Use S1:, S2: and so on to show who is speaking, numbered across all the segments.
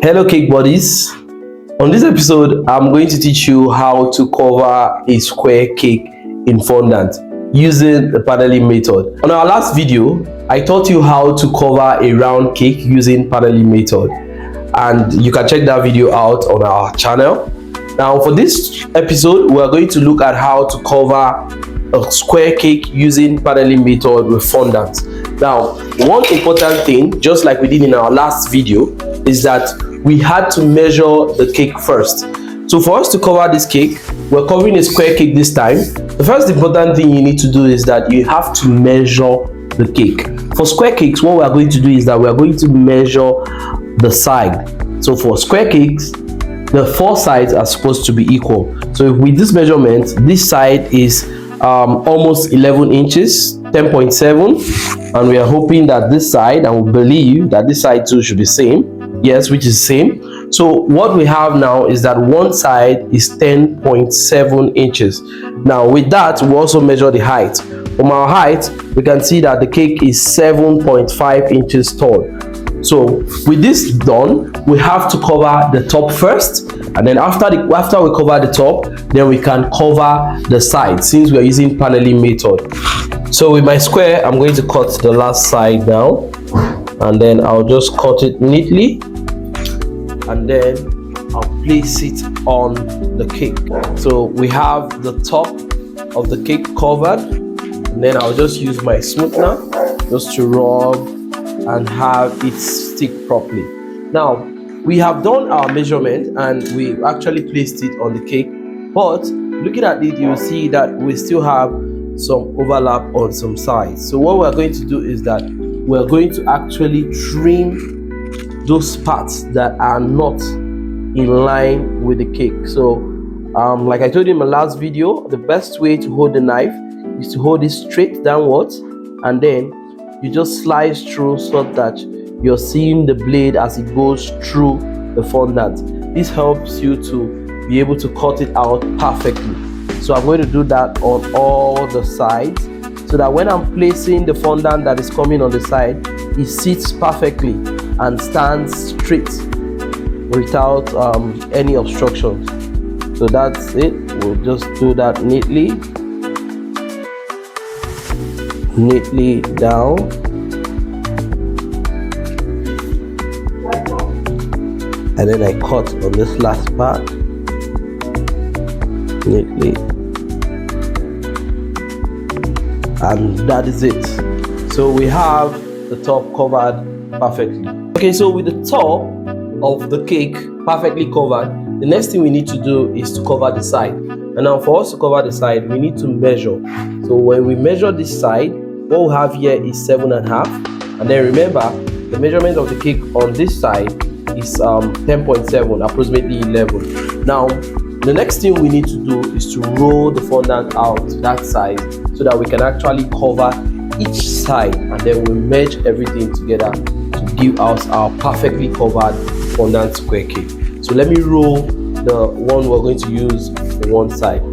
S1: Hello cake buddies. On this episode, I'm going to teach you how to cover a square cake in fondant using the paneling method. On our last video, I taught you how to cover a round cake using paneling method, and you can check that video out on our channel. Now for this episode, we are going to look at how to cover a square cake using paneling method with fondant. Now, one important thing, just like we did in our last video, is that we had to measure the cake first. So for us to cover this cake, we're covering a square cake this time. The first important thing you need to do is that you have to measure the cake. For square cakes, what we are going to do is that we are going to measure the side. So for square cakes, the four sides are supposed to be equal. So with this measurement, this side is almost 11 inches, 10.7, and we are hoping that this side, and we believe that this side too should be same. Yes, which is same. So what we have now is that one side is 10.7 inches. Now with that, we also measure the height. From our height, we can see that the cake is 7.5 inches tall. So with this done, we have to cover the top first, and then after we cover the top, then we can cover the side since we are using paneling method. So with my square, I'm going to cut the last side now, and then I'll just cut it neatly, and then I'll place it on the cake. So we have the top of the cake covered, and then I'll just use my smoother just to rub and have it stick properly. Now we have done our measurement and we actually placed it on the cake, but looking at it, you will see that we still have some overlap on some sides. So what we're going to do is that we're going to actually trim those parts that are not in line with the cake. So like I told you in my last video, the best way to hold the knife is to hold it straight downwards, and then you just slice through so that you're seeing the blade as it goes through the fondant. This helps you to be able to cut it out perfectly. So I'm going to do that on all the sides, so that when I'm placing the fondant that is coming on the side, it sits perfectly and stands straight without any obstructions. So that's it. We'll just do that neatly down, and then I cut on this last part neatly, and that is it. So we have the top covered perfectly. Okay, so with the top of the cake perfectly covered, the next thing we need to do is to cover the side. And now for us to cover the side, we need to measure. So when we measure this side, what we have here is 7.5, and then remember the measurement of the cake on this side is 10.7, approximately 11. Now the next thing we need to do is to roll the fondant out that side so that we can actually cover each side, and then we merge everything together to give us our perfectly covered fondant square cake. So let me roll the one we're going to use on one side.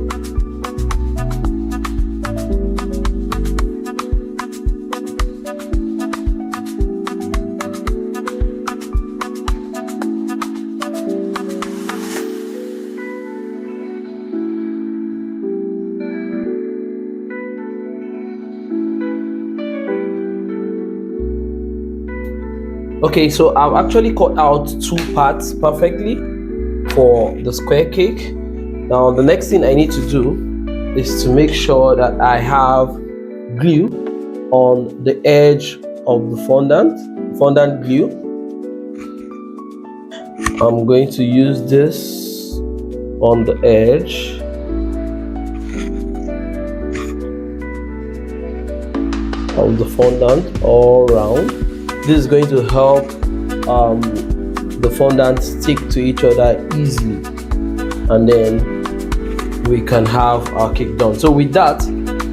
S1: Okay, so I've actually cut out two parts perfectly for the square cake. Now the next thing I need to do is to make sure that I have glue on the edge of the fondant glue. I'm going to use this on the edge. Of the fondant all around. This is going to help the fondant stick to each other easily, and then we can have our cake done. So with that,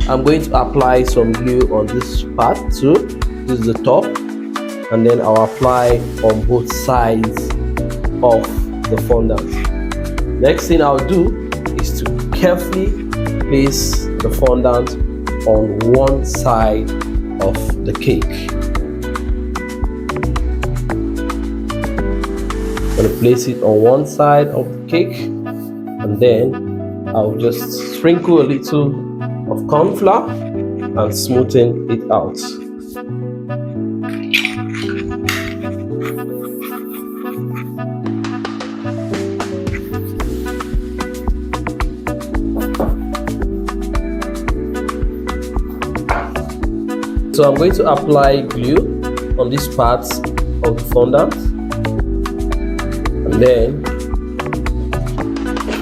S1: I'm going to apply some glue on this part too. This is the top, and then I'll apply on both sides of the fondant. Next thing I'll do is to carefully place the fondant on one side of the cake. going to place it on one side of the cake, and then I'll just sprinkle a little of corn flour and smoothen it out. So I'm going to apply glue on these parts of the fondant, and then,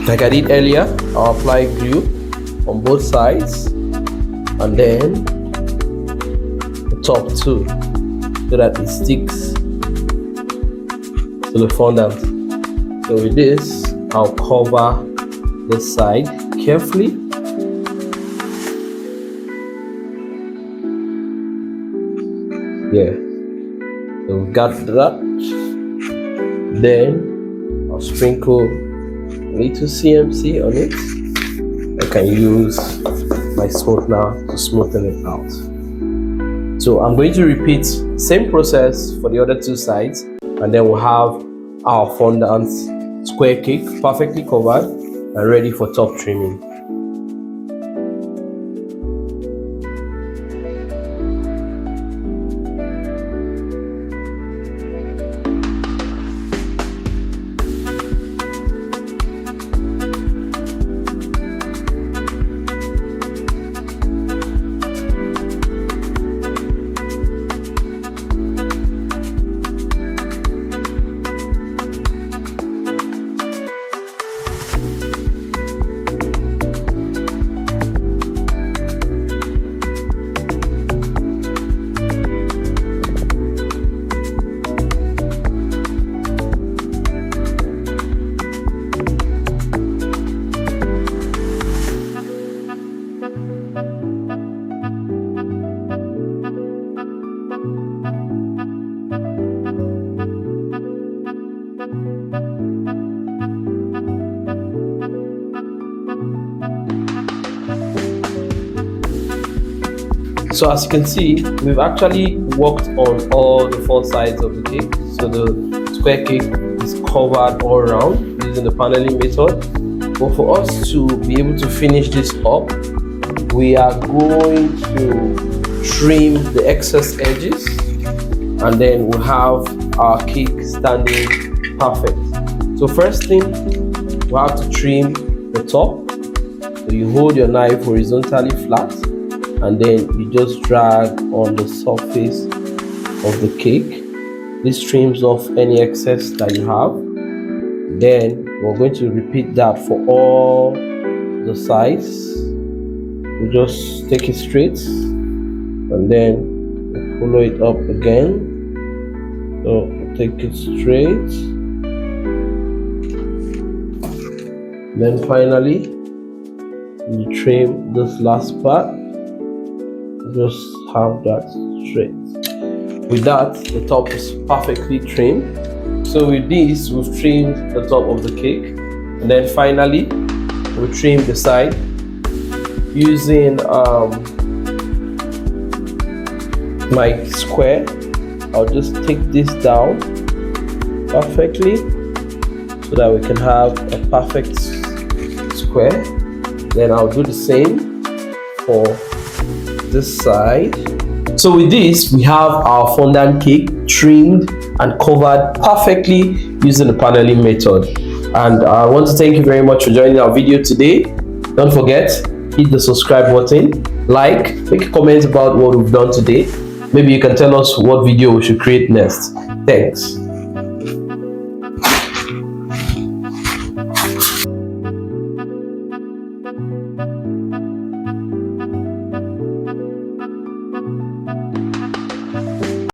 S1: like I did earlier, I'll apply glue on both sides, and then the top too, so that it sticks to the fondant. So with this, I'll cover this side carefully. Yeah, so we've got that. Then I'll sprinkle a little CMC on it. I can use my smoother to smoothen it out. So I'm going to repeat same process for the other two sides, and then we'll have our fondant square cake perfectly covered and ready for top trimming. So as you can see, we've actually worked on all the four sides of the cake. So the square cake is covered all around using the paneling method. But for us to be able to finish this up, we are going to trim the excess edges, and then we'll have our cake standing perfect. So first thing, we have to trim the top. So you hold your knife horizontally flat, and then you just drag on the surface of the cake. This trims off any excess that you have. Then we're going to repeat that for all the sides. We just take it straight, and then we'll follow it up again. So we'll take it straight. Then finally, you trim this last part. Just have that straight. With that, the top is perfectly trimmed. So with this, we've trimmed the top of the cake, and then finally we'll trim the side using my square. I'll just take this down perfectly so that we can have a perfect square. Then I'll do the same for this side. So with this, we have our fondant cake trimmed and covered perfectly using the paneling method. And I want to thank you very much for joining our video today. Don't forget, hit the subscribe button, like, make a comment about what we've done today. Maybe you can tell us what video we should create next. Thanks.